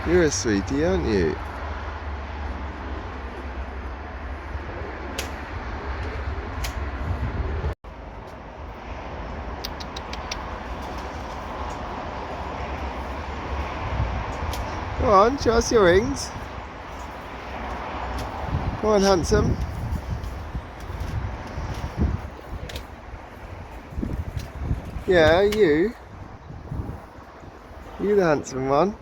You're a sweetie, aren't you? Come on, show us your wings. Come on, handsome. Yeah, you. You the handsome one.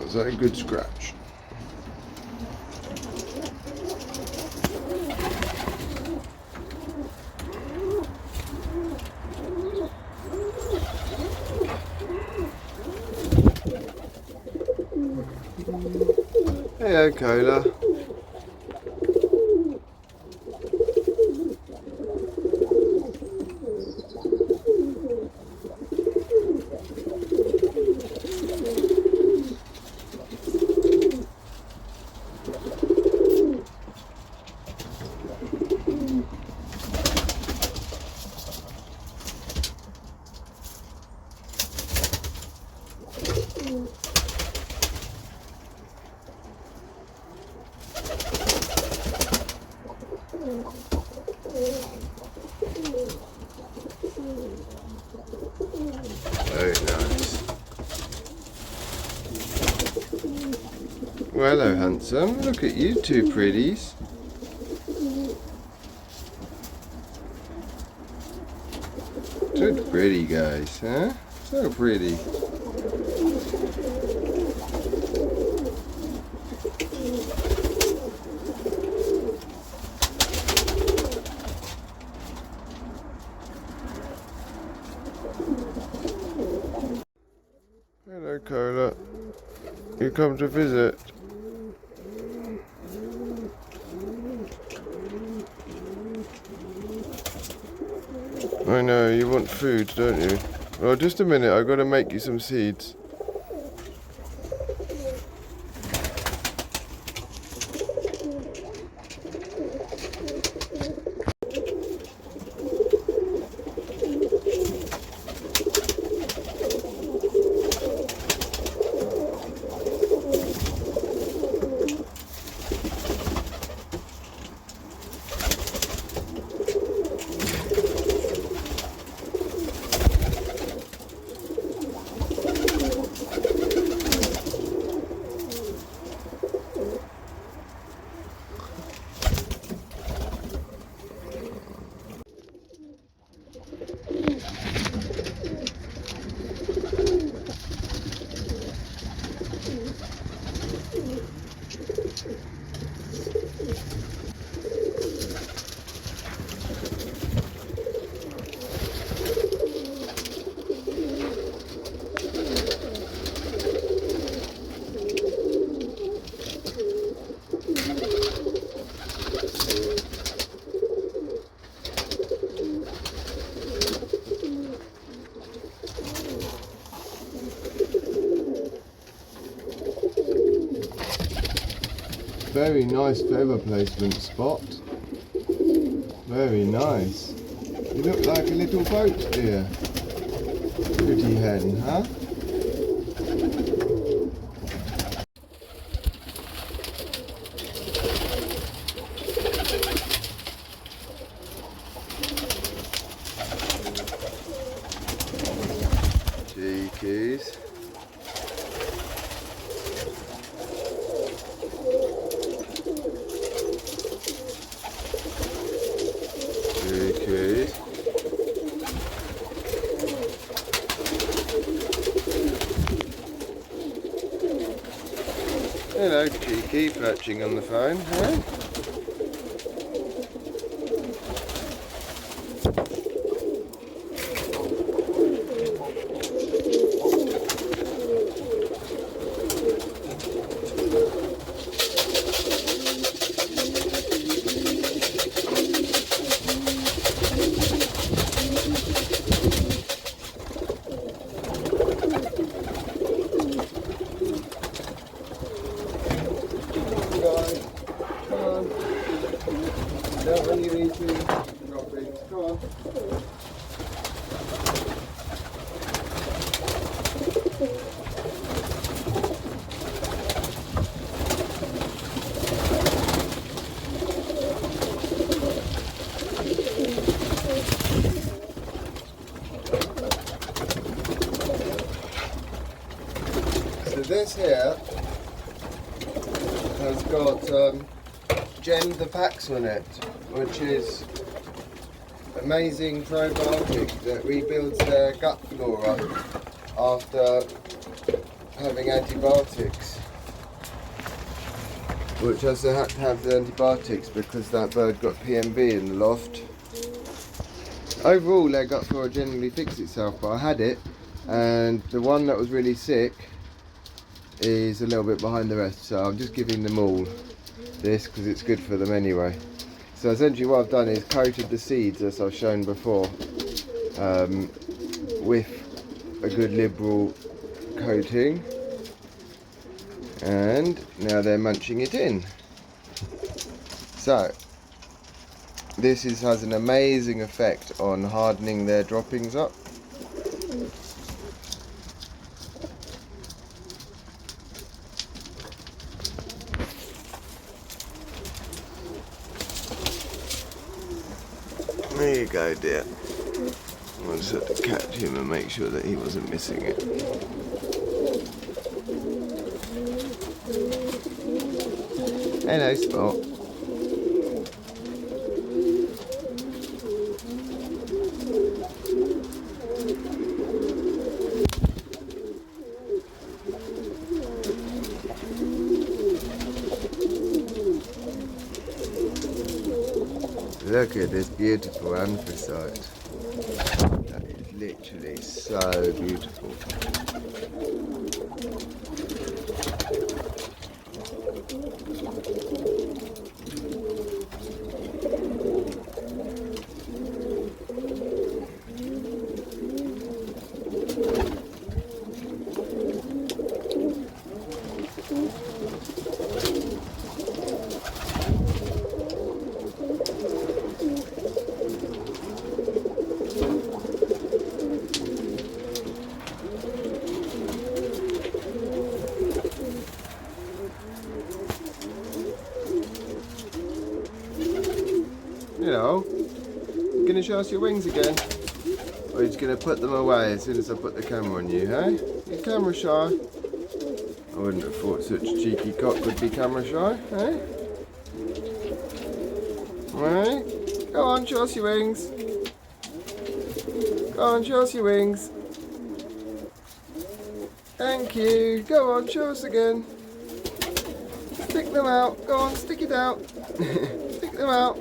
Is that a good scratch? Hello, Cola. Very nice. Well, hello, handsome. Look at you two pretties. So pretty, guys, huh? So pretty. Hello, Cola. You come to visit? I know, you want food, don't you? Well, just a minute, I've got to make you some seeds. very nice feather placement, Spot. Very nice. You look like a little boat, dear. Pretty hen, huh? Cheekies. Cheekies. Hello, Cheeky, perching on the phone, huh? Don't run you easy. Drop it. Come on. So this here has got Gen the Pax on it, which is amazing probiotic that rebuilds their gut flora after having antibiotics, which has to have to have the antibiotics because that bird got PMV in the loft. Overall their gut flora generally fixed itself, but I had it and the one that was really sick is a little bit behind the rest, so I'm just giving them all this because it's good for them anyway. So essentially what I've done is coated the seeds, as I've shown before, with a good liberal coating, and now they're munching it in. So this has an amazing effect on hardening their droppings up. There you go, dear. I just had to catch him and make sure that he wasn't missing it. Hello, Spot. Look at this beautiful anthracite. That is literally so beautiful. You know, you're going to show us your wings again? Or you're just going to put them away as soon as I put the camera on you, hey? You're camera shy. I wouldn't have thought such a cheeky cock would be camera shy, hey? Right? Go on, show us your wings. Go on, show us your wings. Thank you. Go on, show us again. Stick them out. Go on, stick it out. Stick them out.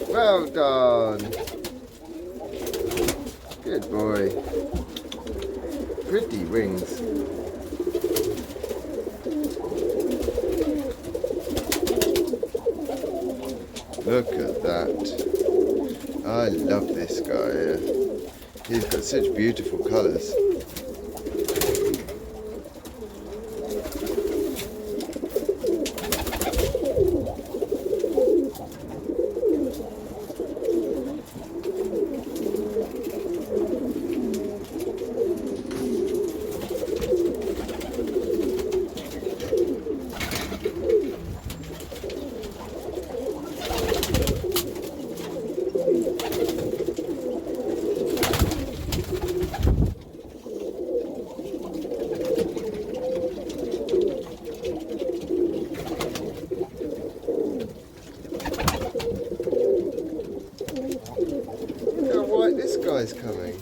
Well done. Good boy. Pretty wings. Look at that. I love this guy here. He's got such beautiful colours. guy's coming.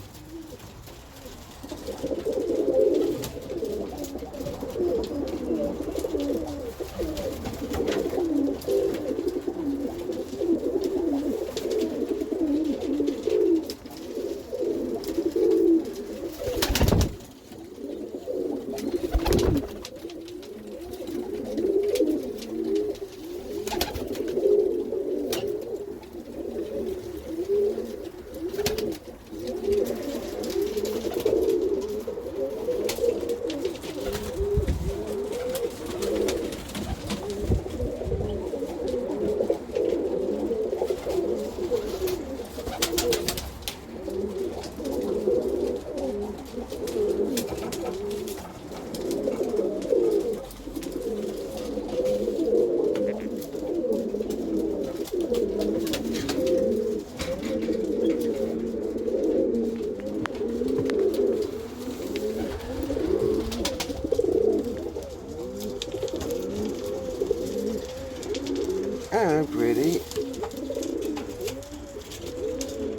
Oh, pretty.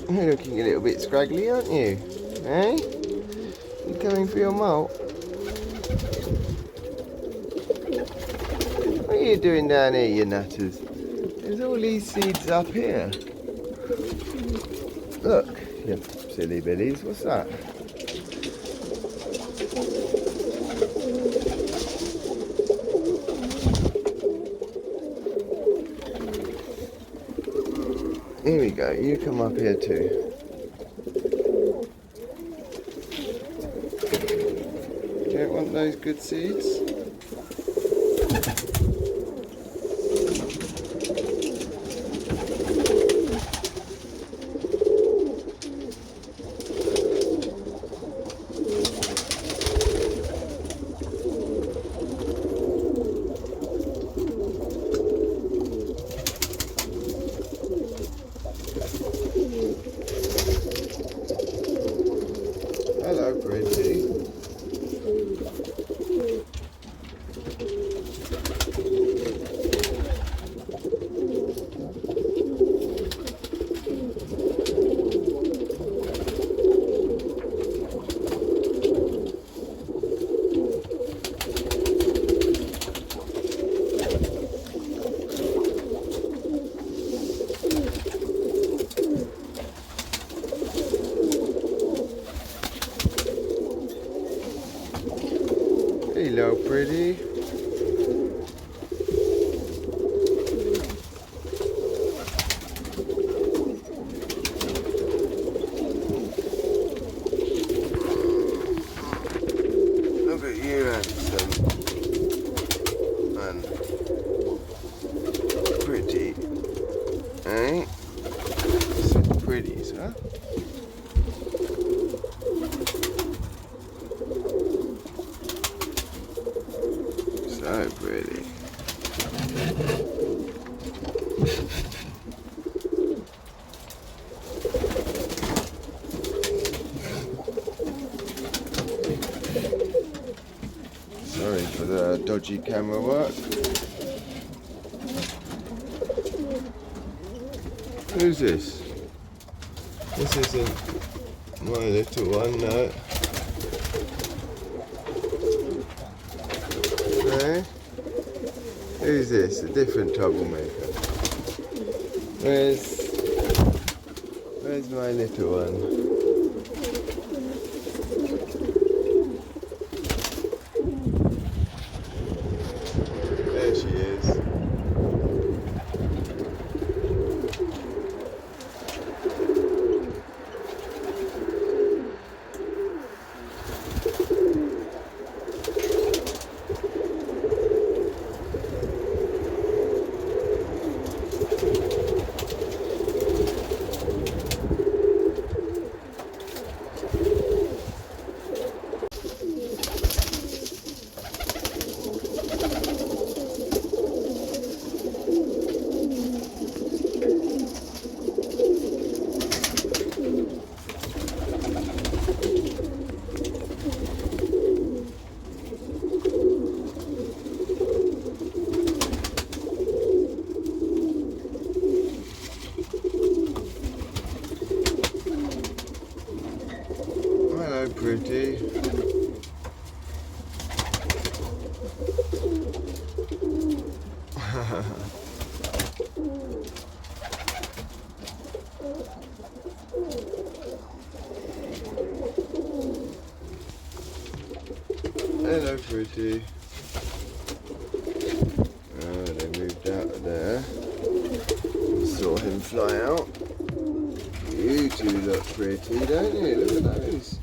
You're looking a little bit scraggly, aren't you? Eh? You coming for your molt? What are you doing down here, you nutters? There's all these seeds up here. Look, you silly billies, what's that? Here we go, you come up here too. You don't want those good seeds? Hello, Bridgie. Hello, pretty. Look at you, handsome. And pretty. Eh? So pretties, huh? So pretty. Sorry for the dodgy camera work. Who's this? This isn't my little one, no. No? Who's this? A different troublemaker. Where's my little one? There she is. Hello, pretty. Hello, pretty. They moved out of there. Saw him fly out. You two look pretty, don't you? Look at those.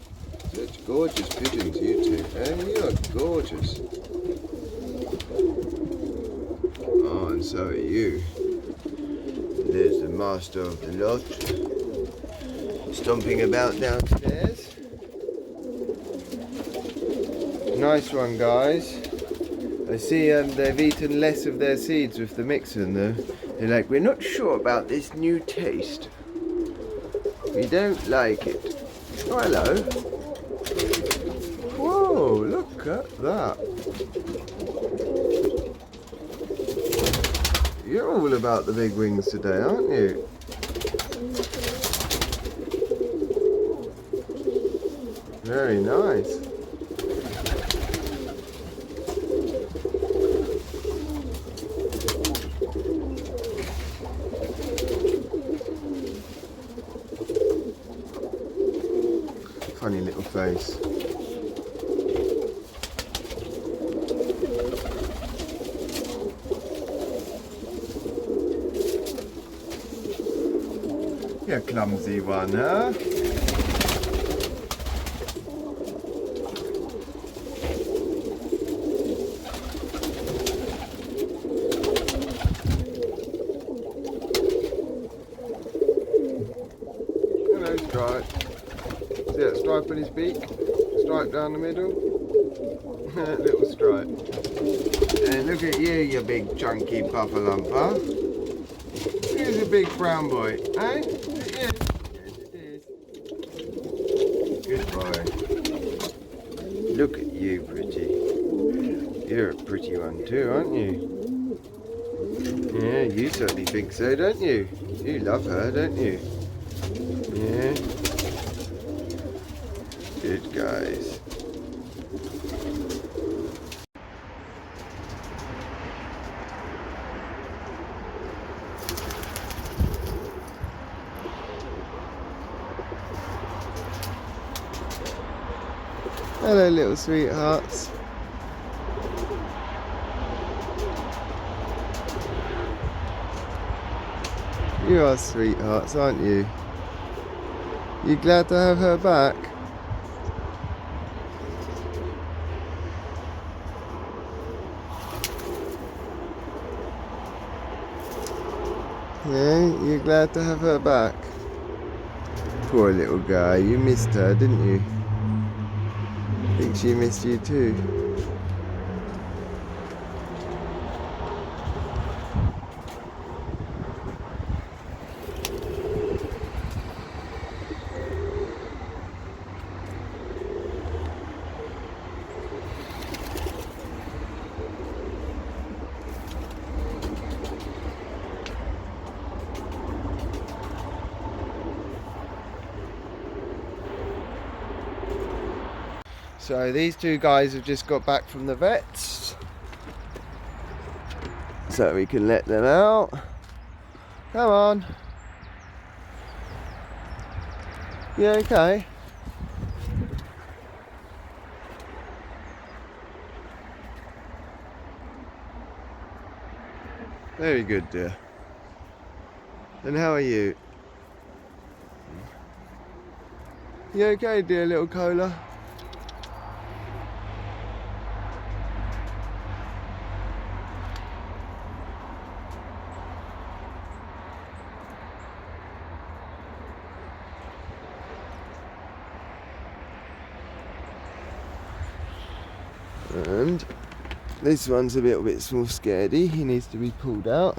Such gorgeous pigeons, you two. Hey, you are gorgeous. Oh, and so are you. There's the master of the lot, stomping about downstairs. Nice one, guys. I see they've eaten less of their seeds with the mixer though. They're like, we're not sure about this new taste. We don't like it. Oh, hello. Whoa, look at that. You're all about the big wings today, aren't you? Very nice. Funny little face. You clumsy one, huh? Hello, Stripe. See that stripe on his beak? Stripe down the middle? Little stripe. And look at you, you big chunky puffalumper. Here's a big brown boy, eh? Yes, it is. Good boy. Look at you, pretty. You're a pretty one too, aren't you? Yeah, you certainly think so, don't you? You love her, don't you? Yeah. Good guys. Hello, little sweethearts. You are sweethearts, aren't you? You glad to have her back? Yeah, you glad to have her back? Poor little guy, you missed her, didn't you? I think she missed you too. So these two guys have just got back from the vets, so we can let them out. Come on. You okay? Very good, dear. And how are you? You okay, dear little Cola? And this one's a little bit more scaredy, he needs to be pulled out.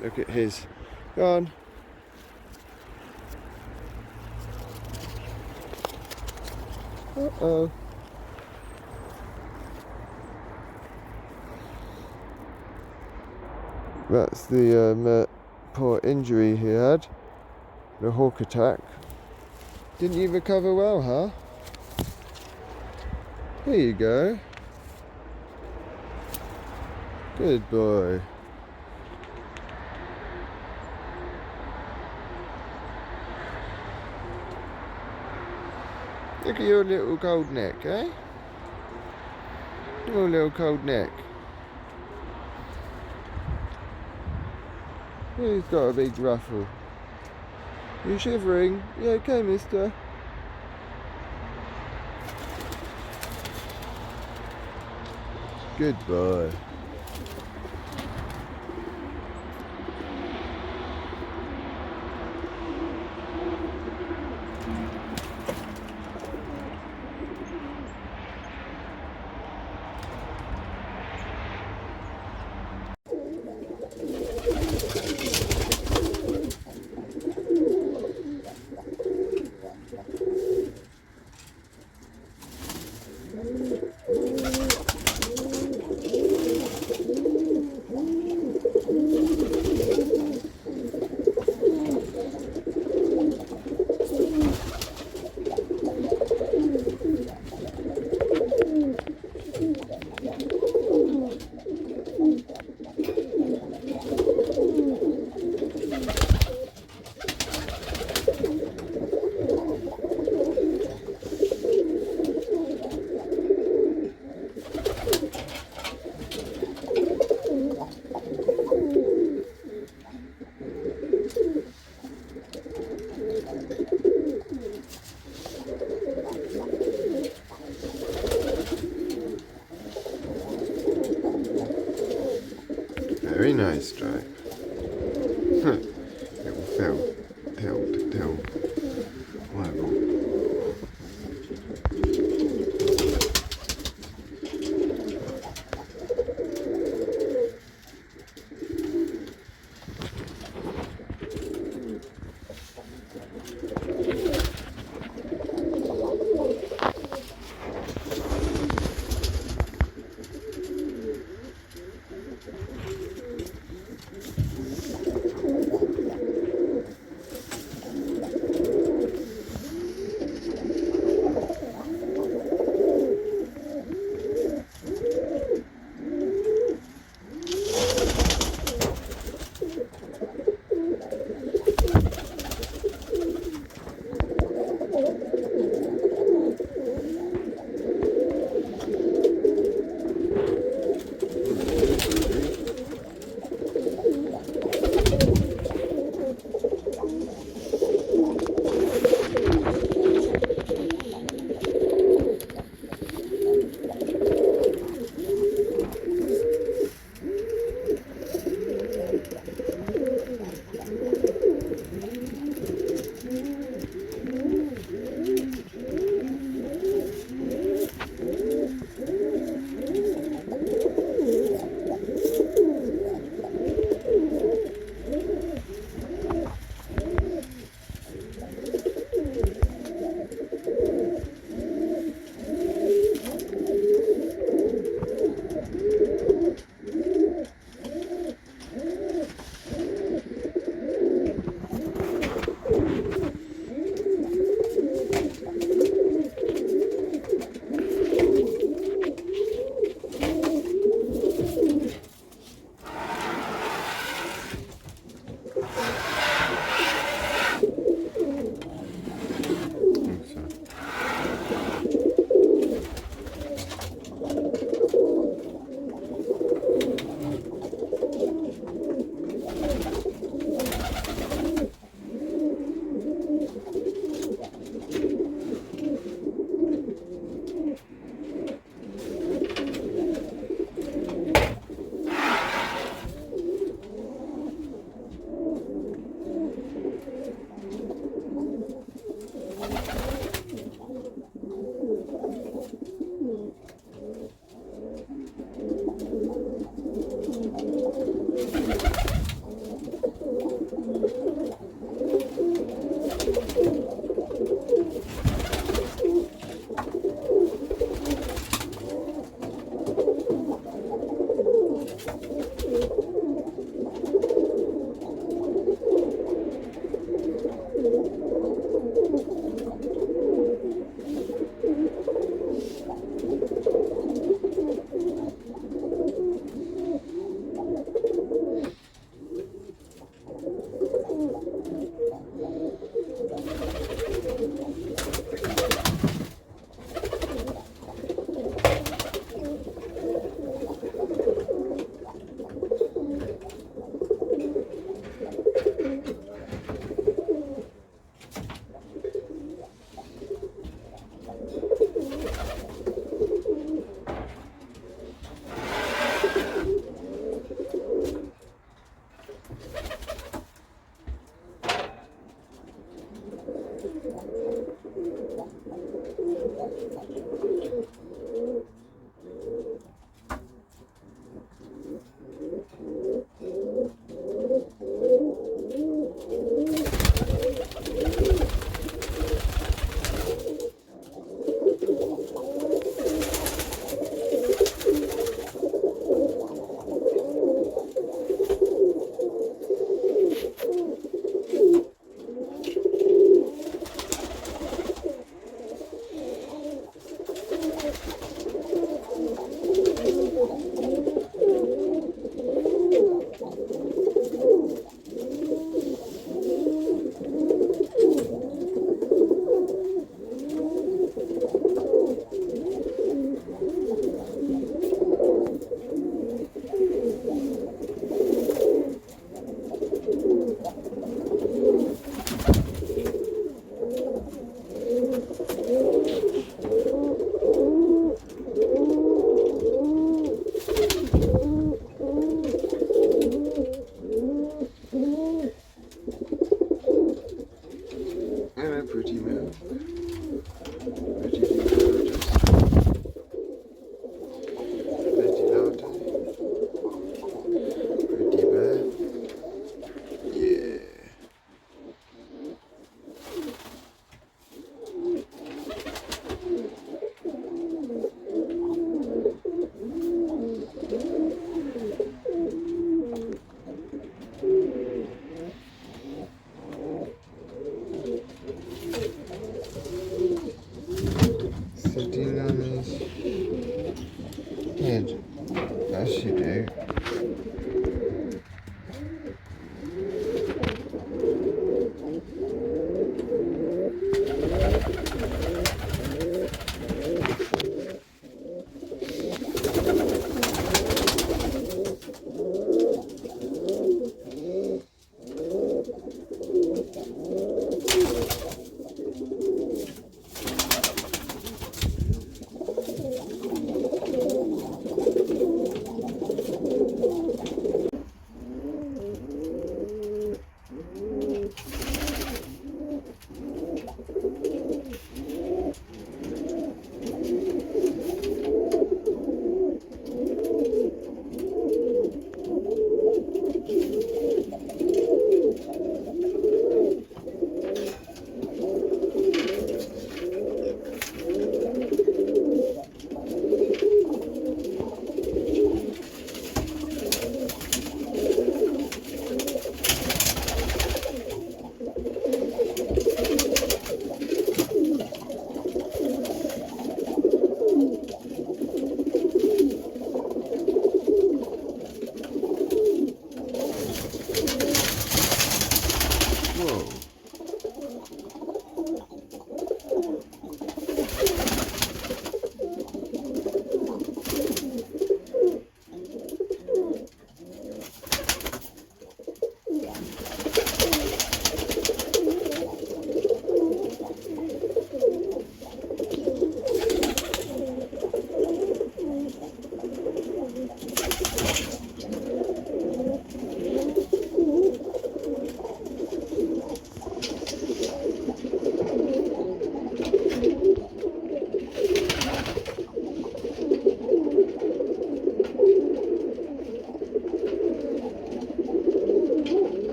Look at his, go on. Uh-oh. That's the poor injury he had, the hawk attack. Didn't you recover well, huh? Here you go. Good boy. Look at your little cold neck, eh? Your little cold neck. He's got a big ruffle. You shivering? You okay, mister? Good boy. Very nice, Stripe. Little tail. Whatever.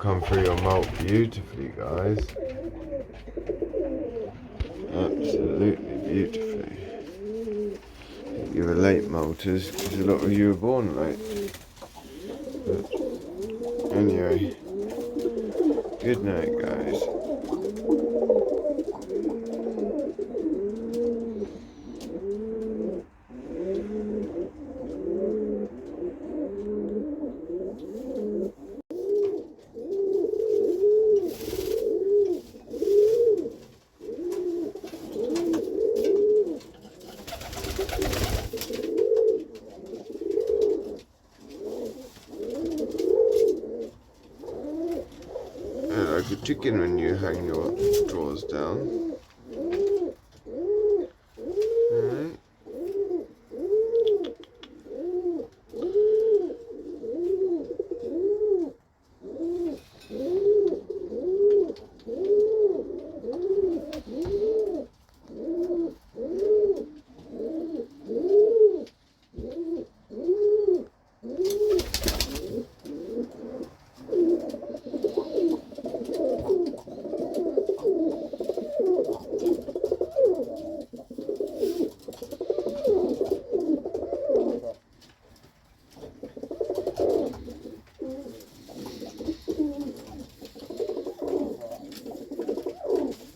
come through your molt beautifully, guys. Absolutely beautifully. You were late molters because a lot of you were born late. But anyway, good night, guys. Like a chicken when you hang your drawers down. Alright.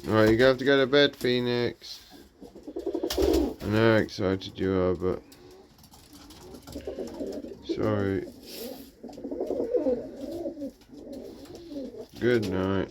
Alright, you're going to have to go to bed, Phoenix. I know how excited you are, but sorry. Good night.